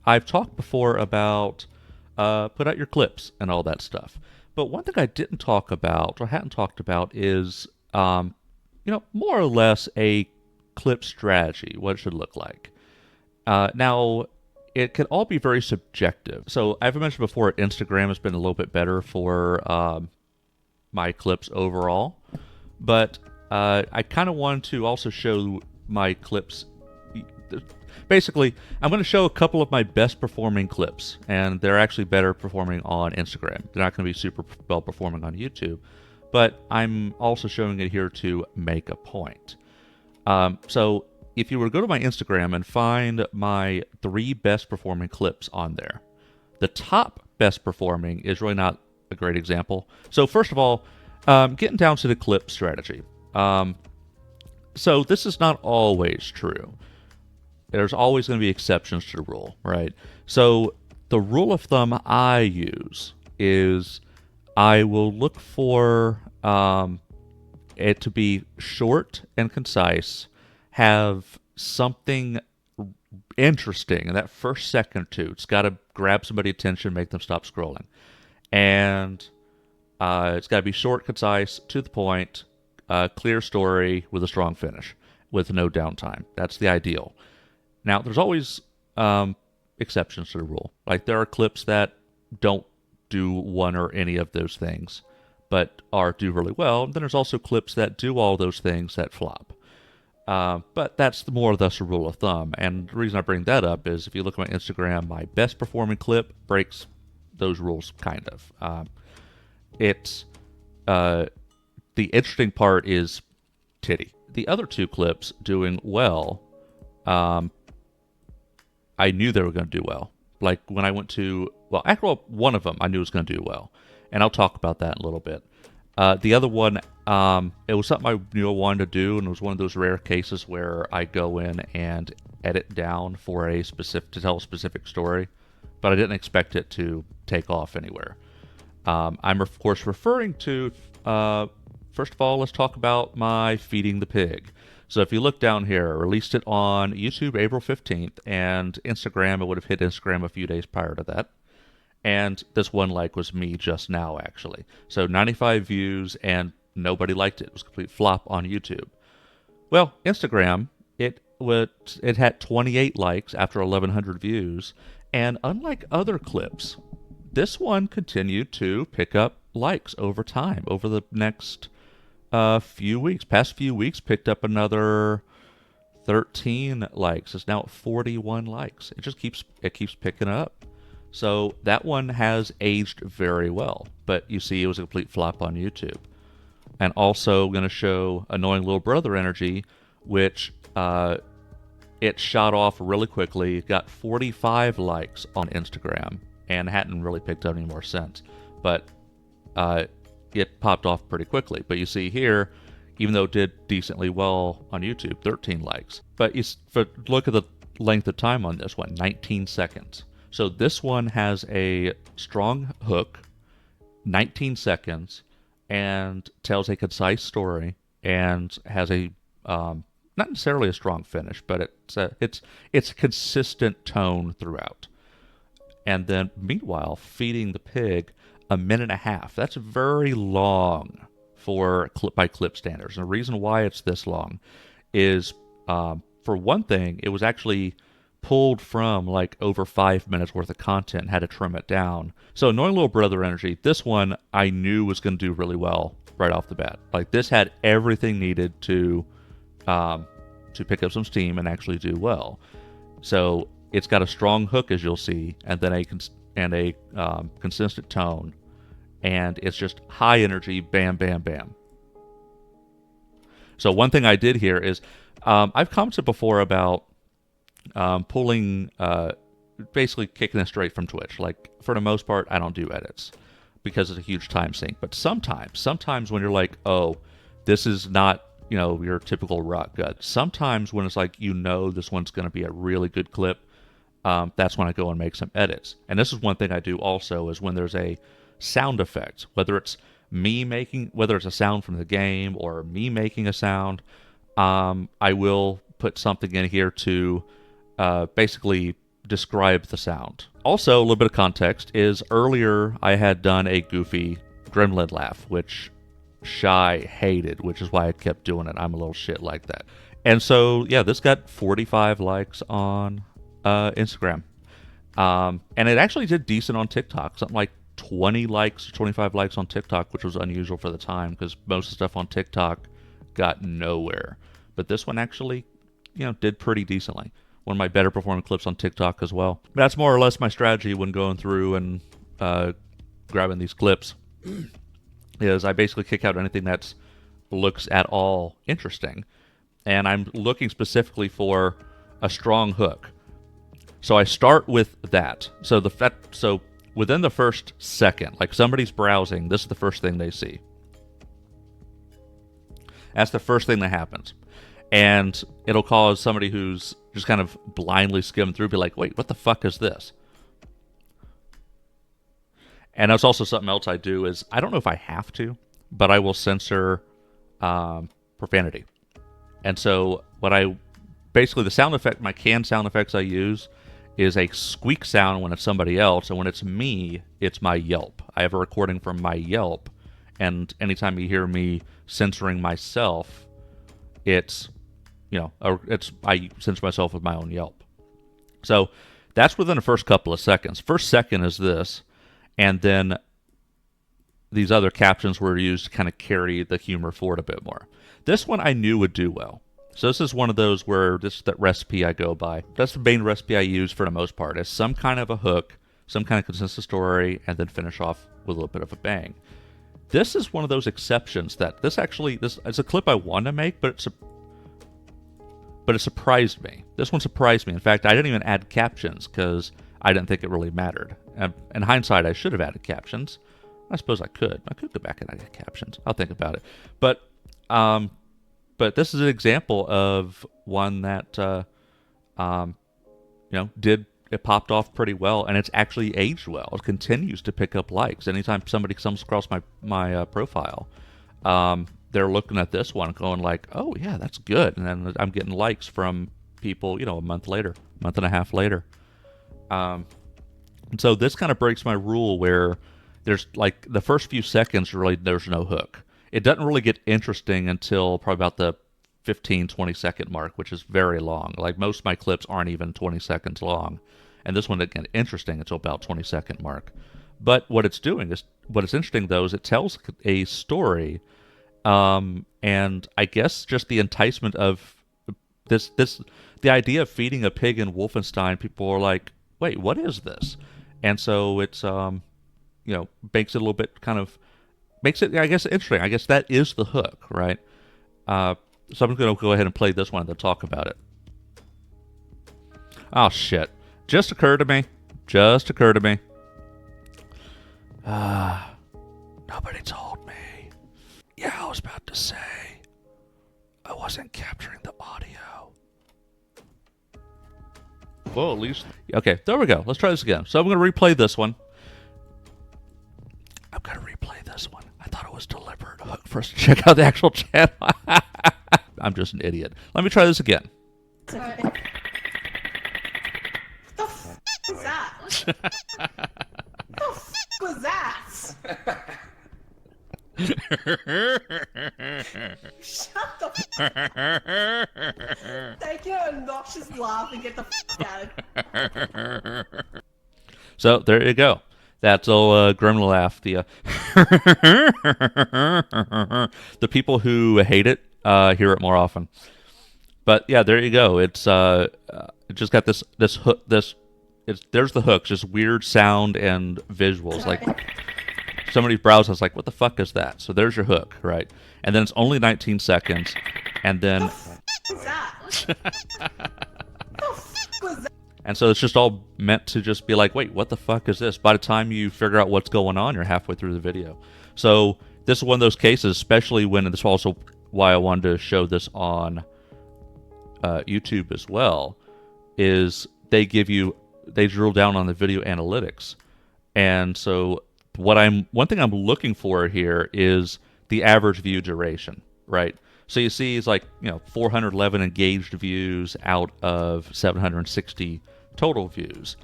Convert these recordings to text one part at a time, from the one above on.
I've talked before about put out your clips and all that stuff. But one thing I didn't talk about or hadn't talked about is, more or less a clip strategy, what it should look like. Now, it can all be very subjective. So, I've mentioned before, Instagram has been a little bit better for my clips overall, but I kind of wanted to also show my clips. Basically, I'm going to show a couple of my best performing clips, and they're actually better performing on Instagram. They're not going to be super well performing on YouTube, but I'm also showing it here to make a point. So if you were to go to my Instagram and find my 3 best performing clips on there, the top best performing is really not a great example. So first of all, getting down to the clip strategy. So this is not always true. There's always going to be exceptions to the rule, right? So the rule of thumb I use is I will look for it to be short and concise, have something interesting in that first second or two. It's got to grab somebody's attention, make them stop scrolling. And it's got to be short, concise, to the point, clear story with a strong finish, with no downtime. That's the ideal. Now, there's always exceptions to the rule. Like, there are clips that don't do one or any of those things, but do really well. And then there's also clips that do all those things that flop. But that's more or less a rule of thumb. And the reason I bring that up is if you look at my Instagram, my best performing clip breaks those rules, kind of. It's the interesting part is titty. The other 2 clips doing well, I knew they were going to do well. Like when I went to, well, actually, one of them I knew was going to do well, and I'll talk about that in a little bit. The other one, it was something I knew I wanted to do, and it was one of those rare cases where I go in and edit down for to tell a specific story, but I didn't expect it to take off anywhere. I'm of course referring to, first of all, let's talk about my feeding the pig. So if you look down here, I released it on YouTube April 15th, and Instagram, it would have hit Instagram a few days prior to that. And this one like was me just now, actually. So 95 views, and nobody liked it. It was a complete flop on YouTube. Well, Instagram, it had 28 likes after 1,100 views, and unlike other clips, this one continued to pick up likes over time, over the next few weeks. Past few weeks, picked up another 13 likes. It's now at 41 likes. It just keeps picking up. So that one has aged very well, but you see it was a complete flop on YouTube. And also going to show Annoying Little Brother Energy, which it shot off really quickly. It got 45 likes on Instagram and hadn't really picked up any more since. But it popped off pretty quickly. But you see here, even though it did decently well on YouTube, 13 likes. But look at the length of time on this one, 19 seconds. So this one has a strong hook, 19 seconds, and tells a concise story, and has a not necessarily a strong finish, but it's a consistent tone throughout. And then meanwhile, feeding the pig, 1.5 minutes. That's very long for clip standards. And the reason why it's this long is, for one thing, it was actually pulled from like over 5 minutes worth of content, had to trim it down. So Annoying Little Brother Energy, this one I knew was going to do really well right off the bat. Like, this had everything needed to pick up some steam and actually do well. So it's got a strong hook, as you'll see, and then a consistent tone, and it's just high energy, bam, bam, bam. So one thing I did here is, I've commented before about pulling, basically kicking it straight from Twitch. Like, for the most part, I don't do edits because it's a huge time sink. But sometimes when you're like, oh, this is not, your typical rock gut. Sometimes when it's like, this one's going to be a really good clip, that's when I go and make some edits. And this is one thing I do also, is when there's a sound effect, whether it's a sound from the game or me making a sound, I will put something in here to basically describe the sound. Also, a little bit of context is earlier I had done a goofy gremlin laugh, which Shy hated, which is why I kept doing it. I'm a little shit like that. And so, yeah, this got 45 likes on Instagram. And it actually did decent on TikTok. Something like 20 likes, 25 likes on TikTok, which was unusual for the time because most of the stuff on TikTok got nowhere. But this one actually, did pretty decently. One of my better performing clips on TikTok as well. That's more or less my strategy when going through and grabbing these clips. Is I basically kick out anything that looks at all interesting. And I'm looking specifically for a strong hook. So I start with that. So within the first second, like somebody's browsing, this is the first thing they see. That's the first thing that happens. And it'll cause somebody who's just kind of blindly skimmed through be like, wait, what the fuck is this? And that's also something else I do is, I don't know if I have to, but I will censor profanity. And so basically the sound effect, my canned sound effects I use is a squeak sound when it's somebody else, and when it's me, it's my yelp. I have a recording from my yelp, and anytime you hear me censoring myself, it's, I censor myself with my own yelp. So that's within the first couple of seconds. First second is this, and then these other captions were used to kind of carry the humor forward a bit more. This one I knew would do well. So this is one of those where this is that recipe I go by. That's the main recipe I use for the most part. Is some kind of a hook, some kind of consistent story, and then finish off with a little bit of a bang. This is one of those exceptions that this is a clip I want to make, but it surprised me. This one surprised me. In fact, I didn't even add captions because I didn't think it really mattered. In hindsight, I should have added captions. I suppose I could. I could go back and add captions. I'll think about it. But this is an example of one that, it popped off pretty well, and it's actually aged well. It continues to pick up likes. Anytime somebody comes across my profile, they're looking at this one going like, oh, yeah, that's good. And then I'm getting likes from people, a month and a half later. And so this kind of breaks my rule where there's like the first few seconds, really, there's no hook. It doesn't really get interesting until probably about the 15, 20 second mark, which is very long. Like most of my clips aren't even 20 seconds long. And this one didn't get interesting until about 20 second mark. But what it's interesting though is it tells a story. And I guess just the enticement of the idea of feeding a pig in Wolfenstein, people are like, wait, what is this? And so it's, makes it a little bit makes it, I guess, interesting. I guess that is the hook, right? So I'm going to go ahead and play this one and then talk about it. Oh, shit. Just occurred to me. Nobody told me. Yeah, I was about to say I wasn't capturing the audio. Well, at least... Okay, there we go. Let's try this again. So I'm going to replay this one. I thought it was deliberate hook for us to check out the actual channel. I'm just an idiot. Let me try this again. What the f*** was that? What the f*** was that? Shut the f*** Take your obnoxious laugh and get the f*** out of it. So, there you go. That's old gremlin laugh. The people who hate it hear it more often. But yeah, there you go. It's it just got this hook. There's the hooks, just weird sound and visuals. Like somebody's browsing, was like, what the fuck is that? So there's your hook, right? And then it's only 19 seconds, and then. What's that? And so it's just all meant to just be like, wait, what the fuck is this? By the time you figure out what's going on, you're halfway through the video. So this is one of those cases, especially when, and this is also why I wanted to show this on YouTube as well, is they drill down on the video analytics. And so one thing I'm looking for here is the average view duration, right? So you see it's like, 411 engaged views out of 760 total views.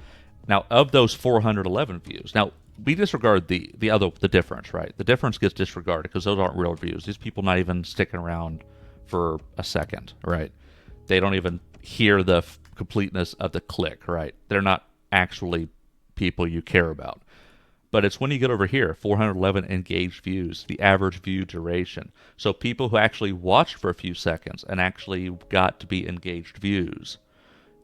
Now, of those 411 views, now we disregard the difference, right? The difference gets disregarded because those aren't real views. These people not even sticking around for a second, right? They don't even hear the completeness of the click, right? They're not actually people you care about. But it's when you get over here, 411 engaged views, the average view duration. So people who actually watched for a few seconds and actually got to be engaged views,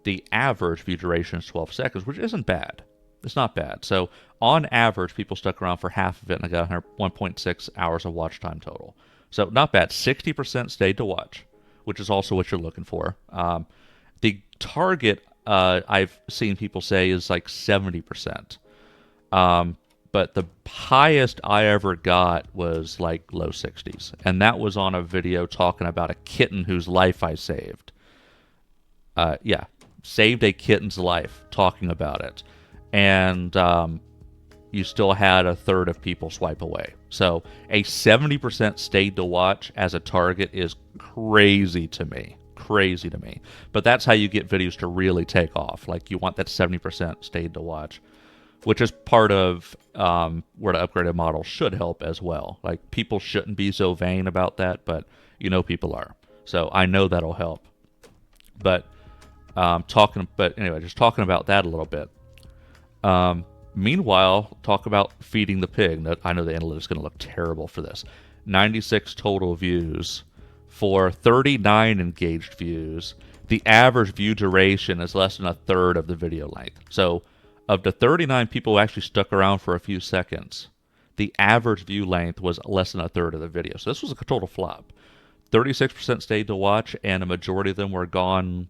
the average view duration is 12 seconds, which isn't bad. It's not bad. So on average, people stuck around for half of it, and I got 1.6 hours of watch time total. So not bad. 60% stayed to watch, which is also what you're looking for. The target I've seen people say is like 70%. But the highest I ever got was like low 60s. And that was on a video talking about a kitten whose life I saved. Yeah, saved a kitten's life, talking about it. And you still had a third of people swipe away. So a 70% stayed to watch as a target is crazy to me. Crazy to me. But that's how you get videos to really take off. Like, you want that 70% stayed to watch, which is part of where the upgraded model should help as well. Like, people shouldn't be so vain about that, but people are. So I know that'll help. But just talking about that a little bit. Meanwhile, talk about feeding the pig. I know the analytics is going to look terrible for this. 96 total views for 39 engaged views. The average view duration is less than a third of the video length. So of the 39 people who actually stuck around for a few seconds, the average view length was less than a third of the video. So this was a total flop. 36% stayed to watch, and a majority of them were gone,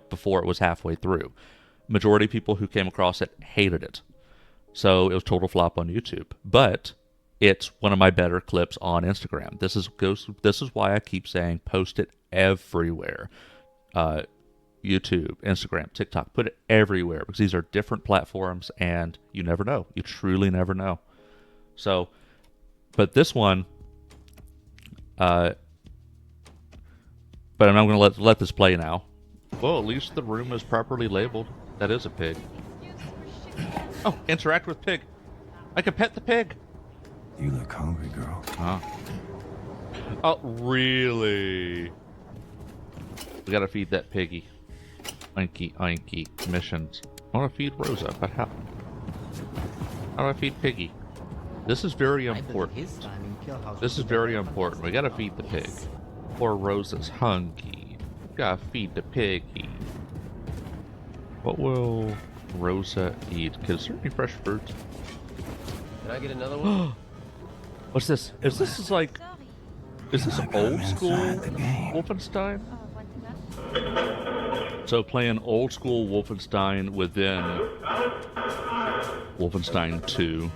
before it was halfway through. Majority of people who came across it hated it. So it was total flop on YouTube. But it's one of my better clips on Instagram. This is why I keep saying post it everywhere. YouTube, Instagram, TikTok, put it everywhere, because these are different platforms and you never know. You truly never know. So, but this one, but I'm not going to let this play now. Well, at least the room is properly labeled. That is a pig. Oh, interact with pig. I can pet the pig. You look hungry, girl. Huh? Oh, really? We gotta feed that piggy. Oinky, oinky. Missions. I want to feed Rosa, but how? How do I feed Piggy? This is very important. This is very important. We gotta feed the pig. Poor Rosa's hungry. Gotta feed the piggy. What will Rosa eat? Is there any fresh fruit? Can I get another one? What's this? Is this like... Is this old school Wolfenstein? So playing old school Wolfenstein within Wolfenstein 2.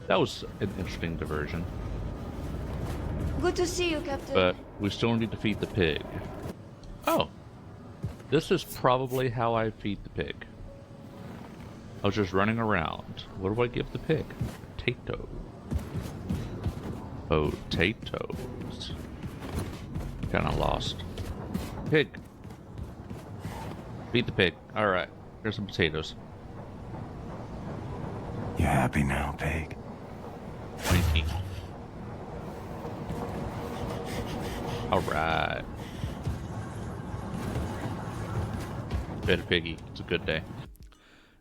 That was an interesting diversion. Good to see you, Captain. But we still need to feed the pig. Oh. This is probably how I feed the pig. I was just running around. What do I give the pig? Potato. Potatoes. Kinda lost. Pig. Feed the pig. Alright. Here's some potatoes. You happy now, pig? Winky. Alright. Fed a piggy. It's a good day.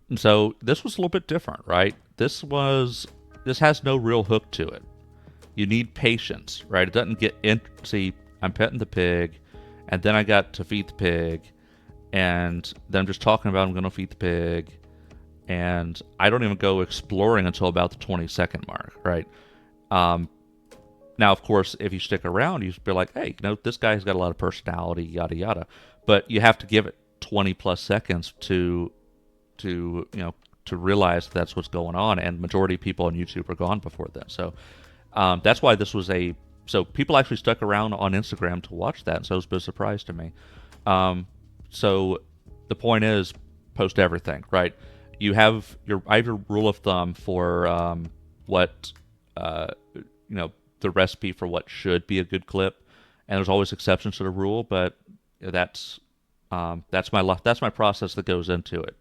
And so this was a little bit different, right? This has no real hook to it. You need patience, right? It doesn't get in. See, I'm petting the pig, and then I got to feed the pig, and then I'm just talking about I'm going to feed the pig, and I don't even go exploring until about the 20-second mark, right? Now, of course, if you stick around, you be like, hey, this guy's got a lot of personality, yada yada. But you have to give it 20 plus seconds to realize that's what's going on, and majority of people on YouTube are gone before then. So that's why this was so people actually stuck around on Instagram to watch that, so it was a bit of a surprise to me. So the point is, post everything, right? I have your rule of thumb for what the recipe for what should be a good clip, and there's always exceptions to the rule, but that's my process that goes into it.